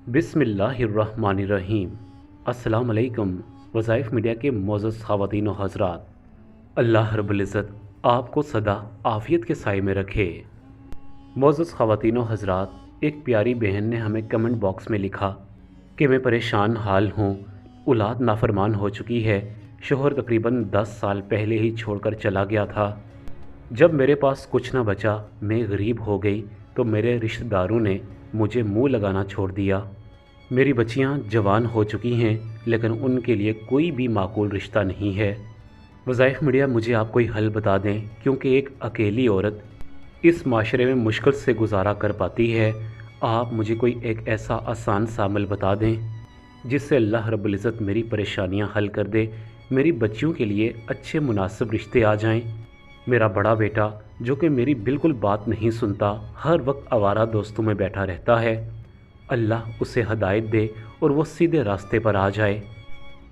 बिस्मिल्लाहिर्रहमानिर्रहीम। अस्सलाम वालेकुम। वज़ाइफ मीडिया के मोअज़्ज़ज़ ख़वातीन व हज़रात, अल्लाह रब्बुल इज़्ज़त आपको सदा आफ़ियत के साए में रखे। मोअज़्ज़ज़ ख़वातीन व हज़रात, एक प्यारी बहन ने हमें कमेंट बॉक्स में लिखा कि मैं परेशान हाल हूँ, औलाद नाफरमान हो चुकी है, शौहर तकरीबन 10 साल पहले ही छोड़कर चला गया था। जब मेरे पास कुछ न बचा, मैं गरीब हो गई तो मेरे रिश्तेदारों ने मुझे मुंह लगाना छोड़ दिया। मेरी बच्चियां जवान हो चुकी हैं, लेकिन उनके लिए कोई भी माकूल रिश्ता नहीं है। वज़ाइफ मीडिया, मुझे आप कोई हल बता दें, क्योंकि एक अकेली औरत इस माशरे में मुश्किल से गुजारा कर पाती है। आप मुझे कोई एक ऐसा आसान सा अमल बता दें जिससे अल्लाह रब्बुल इज़्ज़त मेरी परेशानियां हल कर दे, मेरी बच्चियों के लिए अच्छे मुनासिब रिश्ते आ जाएं। मेरा बड़ा बेटा, जो कि मेरी बिल्कुल बात नहीं सुनता, हर वक्त आवारा दोस्तों में बैठा रहता है, अल्लाह उसे हदायत दे और वो सीधे रास्ते पर आ जाए।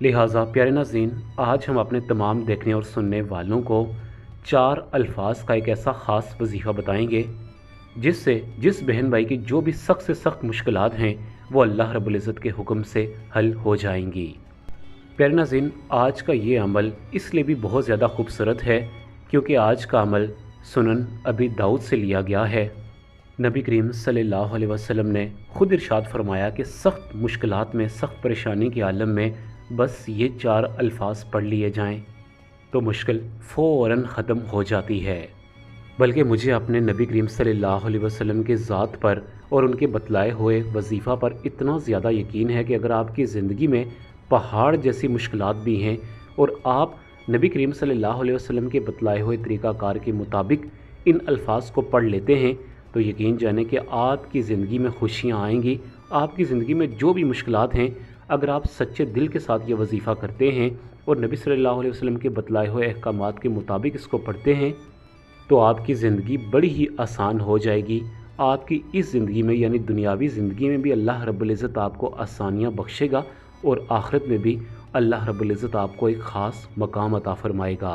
लिहाजा प्यारे नाज़रीन, आज हम अपने तमाम देखने और सुनने वालों को 4 अल्फाज का एक ऐसा ख़ास वजीफ़ा बताएंगे जिससे जिस बहन भाई की जो भी सख्त से सख्त मुश्किलात हैं, वो अल्लाह रब्बुल इज़्ज़त के हुक्म से हल हो जाएंगी। प्यारे नाज़रीन, आज का ये अमल इसलिए भी बहुत ज़्यादा खूबसूरत है क्योंकि आज का अमल सुनन अबी दाऊद से लिया गया है। नबी करीम सल्लल्लाहु अलैहि वसल्लम ने ख़ुद इरशाद फरमाया कि सख्त मुश्किलात में, सख्त परेशानी के आलम में बस ये 4 अल्फाज पढ़ लिए जाएं तो मुश्किल फ़ौरन ख़त्म हो जाती है। बल्कि मुझे अपने नबी करीम सल्लल्लाहु अलैहि वसल्लम के ज़ात पर और उनके बतलाए हुए वजीफ़ा पर इतना ज़्यादा यकीन है कि अगर आपकी ज़िंदगी में पहाड़ जैसी मुश्किलात भी हैं और आप नबी करीम सल्लल्लाहु अलैहि वसल्लम के बतलाए हुए तरीक़ाकार के मुताबिक इन अल्फाज को पढ़ लेते हैं तो यकीन जाने कि आपकी ज़िंदगी में खुशियाँ आएंगी। आपकी ज़िंदगी में जो भी मुश्किलात हैं, अगर आप सच्चे दिल के साथ ये वजीफ़ा करते हैं और नबी सल्लल्लाहु अलैहि वसल्लम के बतलाए हुए अहकामात के मुताबिक इसको पढ़ते हैं तो आपकी ज़िंदगी बड़ी ही आसान हो जाएगी। आपकी इस ज़िंदगी में यानी दुनियावी ज़िंदगी में भी अल्लाह रब्बुल इज़्ज़त आपको आसानियाँ बख्शेगा और आखिरत में भी अल्लाह रब्बुल इज़्ज़त आपको एक ख़ास मकाम अता फ़रमाएगा।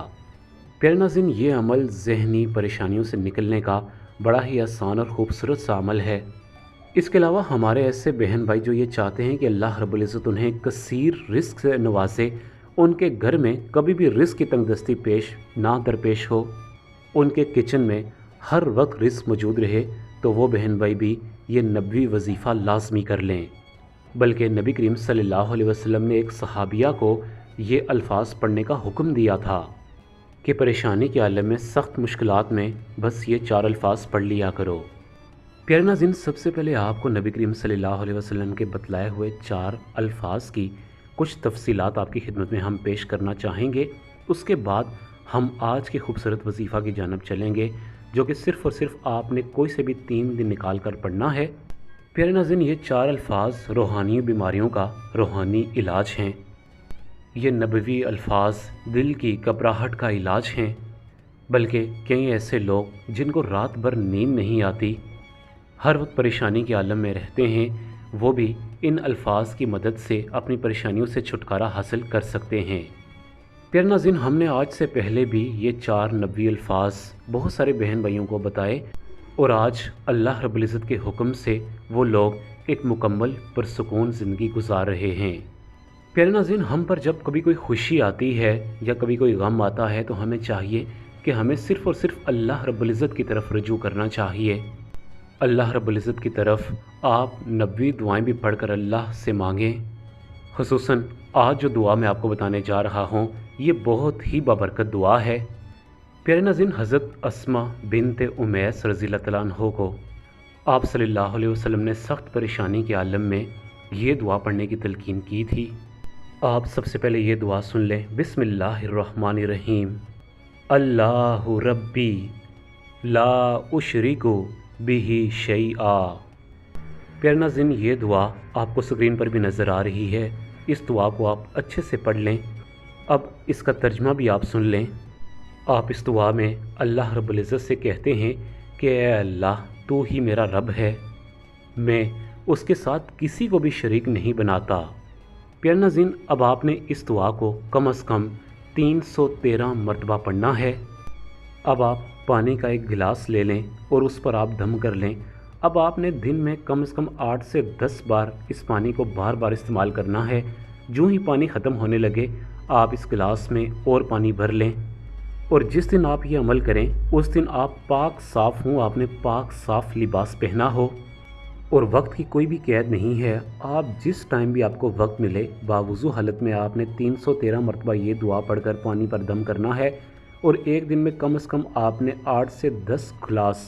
प्यारे नाज़रीन, ये अमल ज़हनी परेशानियों से निकलने का बड़ा ही आसान और ख़ूबसूरत सा अमल है। इसके अलावा हमारे ऐसे बहन भाई जो ये चाहते हैं कि अल्लाह रब्बुल इज़्ज़त उन्हें कसीर रिस्क से नवाजे, उनके घर में कभी भी रिस्क की तंगदस्ती पेश ना दरपेश हो, उनके किचन में हर वक्त रिस्क मौजूद रहे, तो वो बहन भाई भी ये नबवी वजीफ़ा लाजमी कर लें। बल्कि नबी करीम सल्लल्लाहु अलैहि वसल्लम ने एक सहाबिया को ये अल्फाज पढ़ने का हुक्म दिया था कि परेशानी के आलम में, सख्त मुश्किलात में बस ये 4 अल्फाज पढ़ लिया करो। प्यारे नाज़रीन, सबसे पहले आपको नबी करीम सल्लल्लाहु अलैहि वसल्लम के बतलाए हुए 4 अल्फाज की कुछ तफसीलात आपकी खिदमत में हम पेश करना चाहेंगे। उसके बाद हम आज के खूबसूरत वजीफ़ा की जानब चलेंगे जो कि सिर्फ़ और सिर्फ आपने कोई से भी 3 दिन निकाल कर पढ़ना है। प्यारे नाज़रीन, ये 4 अल्फाज रूहानी बीमारियों का रूहानी इलाज हैं। ये नबवी अल्फाज दिल की घबराहट का इलाज हैं। बल्कि कई ऐसे लोग जिनको रात भर नींद नहीं आती, हर वक्त परेशानी के आलम में रहते हैं, वो भी इन अल्फाज की मदद से अपनी परेशानियों से छुटकारा हासिल कर सकते हैं। प्यारे नाज़रीन, हमने आज से पहले भी ये 4 नबवी अल्फाज बहुत सारे बहन भाइयों को बताए और आज अल्लाह रब्बुल इज़्ज़त के हुक्म से वो लोग एक मुकम्मल पुरसुकून ज़िंदगी गुजार रहे हैं। प्यारे नाज़रीन, हम पर जब कभी कोई खुशी आती है या कभी कोई गम आता है तो हमें चाहिए कि हमें सिर्फ़ और सिर्फ अल्लाह रब्बुल इज़्ज़त की तरफ रुजू करना चाहिए। अल्लाह रब्बुल इज़्ज़त की तरफ आप नबवी दुआएं भी पढ़कर अल्लाह से मांगें। ख़ुसूसन आज जो दुआ मैं आपको बताने जा रहा हूँ, ये बहुत ही बाबरकत दुआ है। प्यारे नाज़रीन, हज़रत अस्मा बिन्त उमैस रज़ियल्लाहु तआला अन्हा को आप सल्लल्लाहु अलैहि वसल्लम ने सख्त परेशानी के आलम में ये दुआ पढ़ने की तलकीन की थी। आप सबसे पहले ये दुआ सुन लें। बिस्मिल्लाहिर्रहमानिर्रहीम। अल्लाहु रब्बी ला उशरिकु बिही शैआ। प्यारे नाज़रीन, ये दुआ आपको स्क्रीन पर भी नज़र आ रही है। इस दुआ को आप अच्छे से पढ़ लें। अब इसका तर्जमा भी आप सुन लें। आप इस दुआ में अल्लाह रब्बुल इज़्ज़त से कहते हैं कि ऐ अल्लाह, तू ही मेरा रब है, मैं उसके साथ किसी को भी शरीक नहीं बनाता। प्यारे नाज़रीन, अब आपने इस दुआ को कम से कम 313 मरतबा पढ़ना है। अब आप पानी का एक गिलास ले लें और उस पर आप दम कर लें اب آپ نے دن میں کم از کم 8 سے 10 بار اس پانی کو بار بار استعمال کرنا ہے۔ جو ہی پانی ختم ہونے لگے آپ اس گلاس میں اور پانی بھر لیں، اور جس دن آپ یہ عمل کریں اس دن آپ پاک صاف ہوں، آپ نے پاک صاف لباس پہنا ہو، اور وقت کی کوئی بھی قید نہیں ہے۔ آپ جس ٹائم بھی آپ کو وقت ملے باوضو حالت میں آپ نے 313 مرتبہ یہ دعا پڑھ کر پانی پر دم کرنا ہے، اور ایک دن میں کم از کم آپ نے 8 سے 10 گلاس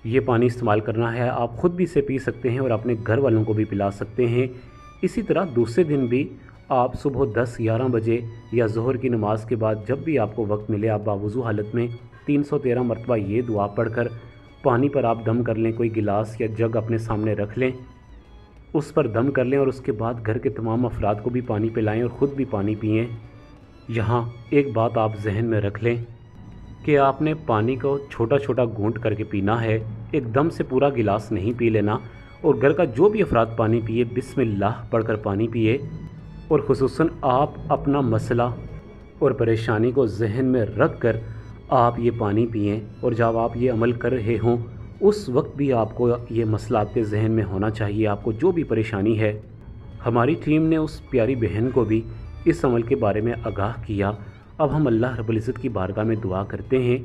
یہ پانی استعمال کرنا ہے۔ آپ خود بھی اسے پی سکتے ہیں اور اپنے گھر والوں کو بھی پلا سکتے ہیں۔ اسی طرح دوسرے دن بھی آپ صبح 10-11 بجے یا ظہر کی نماز کے بعد جب بھی آپ کو وقت ملے آپ باوضو حالت میں 313 مرتبہ یہ دعا پڑھ کر پانی پر آپ دم کر لیں۔ کوئی گلاس یا جگ اپنے سامنے رکھ لیں، اس پر دم کر لیں، اور اس کے بعد گھر کے تمام افراد کو بھی پانی پلائیں اور خود بھی پانی پئیں۔ یہاں ایک بات آپ ذہن میں رکھ لیں کہ آپ نے پانی کو چھوٹا چھوٹا گھونٹ کر کے پینا ہے، ایک دم سے پورا گلاس نہیں پی لینا، اور گھر کا جو بھی افراد پانی پیے بسم اللہ پڑھ کر پانی پیے، اور خصوصاً آپ اپنا مسئلہ اور پریشانی کو ذہن میں رکھ کر آپ یہ پانی پئیں، اور جب آپ یہ عمل کر رہے ہوں اس وقت بھی آپ کو یہ مسئلہ آپ کے ذہن میں ہونا چاہیے، آپ کو جو بھی پریشانی ہے۔ ہماری ٹیم نے اس پیاری بہن کو بھی اس عمل کے بارے میں آگاہ کیا۔ اب ہم اللہ رب العزت کی بارگاہ میں دعا کرتے ہیں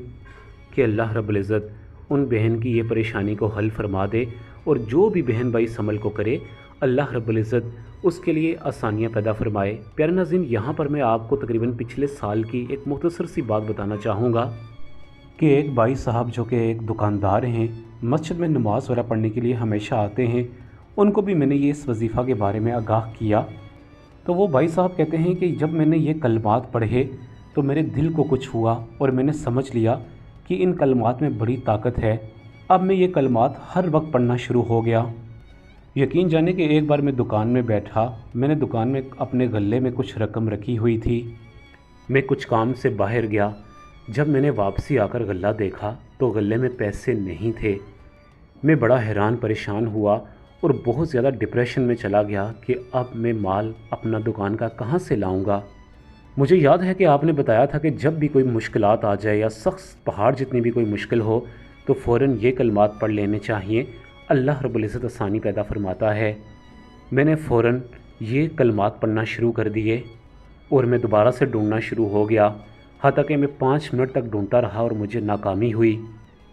کہ اللہ رب العزت ان بہن کی یہ پریشانی کو حل فرما دے، اور جو بھی بہن بھائی اس عمل کو کرے اللہ رب العزت اس کے لیے آسانیاں پیدا فرمائے۔ پیارے ناظرین، یہاں پر میں آپ کو تقریباً پچھلے سال کی ایک مختصر سی بات بتانا چاہوں گا کہ ایک بھائی صاحب جو کہ ایک دکاندار ہیں، مسجد میں نماز وغیرہ پڑھنے کے لیے ہمیشہ آتے ہیں، ان کو بھی میں نے یہ اس وظیفہ کے بارے میں آگاہ کیا۔ تو وہ بھائی صاحب کہتے ہیں کہ جب میں نے یہ کلمات پڑھے تو میرے دل کو کچھ ہوا، اور میں نے سمجھ لیا کہ ان کلمات میں بڑی طاقت ہے۔ اب میں یہ کلمات ہر وقت پڑھنا شروع ہو گیا۔ یقین جانے کہ ایک بار میں دکان میں بیٹھا، میں نے دکان میں اپنے غلے میں کچھ رقم رکھی ہوئی تھی، میں کچھ کام سے باہر گیا۔ جب میں نے واپسی آ کر غلہ دیکھا تو غلے میں پیسے نہیں تھے۔ میں بڑا حیران پریشان ہوا اور بہت زیادہ ڈپریشن میں چلا گیا کہ اب میں مال اپنا دکان کا کہاں سے لاؤں گا۔ مجھے یاد ہے کہ آپ نے بتایا تھا کہ جب بھی کوئی مشکلات آ جائے یا سخت پہاڑ جتنی بھی کوئی مشکل ہو تو فوراً یہ کلمات پڑھ لینے چاہیے، اللہ رب العزت آسانی پیدا فرماتا ہے۔ میں نے فوراً یہ کلمات پڑھنا شروع کر دیے، اور میں دوبارہ سے ڈھونڈنا شروع ہو گیا، حتیٰ کہ میں 5 منٹ تک ڈھونڈتا رہا اور مجھے ناکامی ہوئی،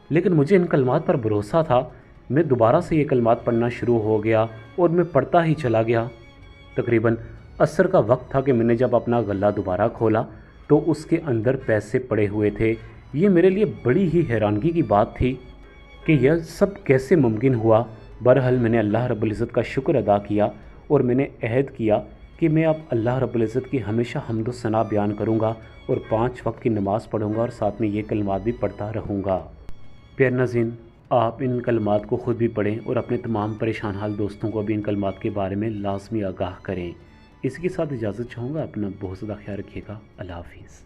لیکن مجھے ان کلمات پر بھروسہ تھا۔ میں دوبارہ سے یہ کلمات پڑھنا شروع ہو گیا اور میں پڑھتا ہی چلا گیا۔ تقریباً عصر کا وقت تھا کہ میں نے جب اپنا غلہ دوبارہ کھولا تو اس کے اندر پیسے پڑے ہوئے تھے۔ یہ میرے لیے بڑی ہی حیرانگی کی بات تھی کہ یہ سب کیسے ممکن ہوا۔ بہرحال میں نے اللہ رب العزت کا شکر ادا کیا، اور میں نے عہد کیا کہ میں اب اللہ رب العزت کی ہمیشہ حمد و ثنا بیان کروں گا، اور 5 وقت کی نماز پڑھوں گا، اور ساتھ میں یہ کلمات بھی پڑھتا رہوں گا۔ پیارے ناظرین، آپ ان کلمات کو خود بھی پڑھیں اور اپنے تمام پریشان حال دوستوں کو بھی ان کلمات کے بارے میں لازمی آگاہ کریں۔ اسی کے ساتھ اجازت چاہوں گا، اپنا بہت زیادہ خیال رکھیے گا۔ اللہ حافظ۔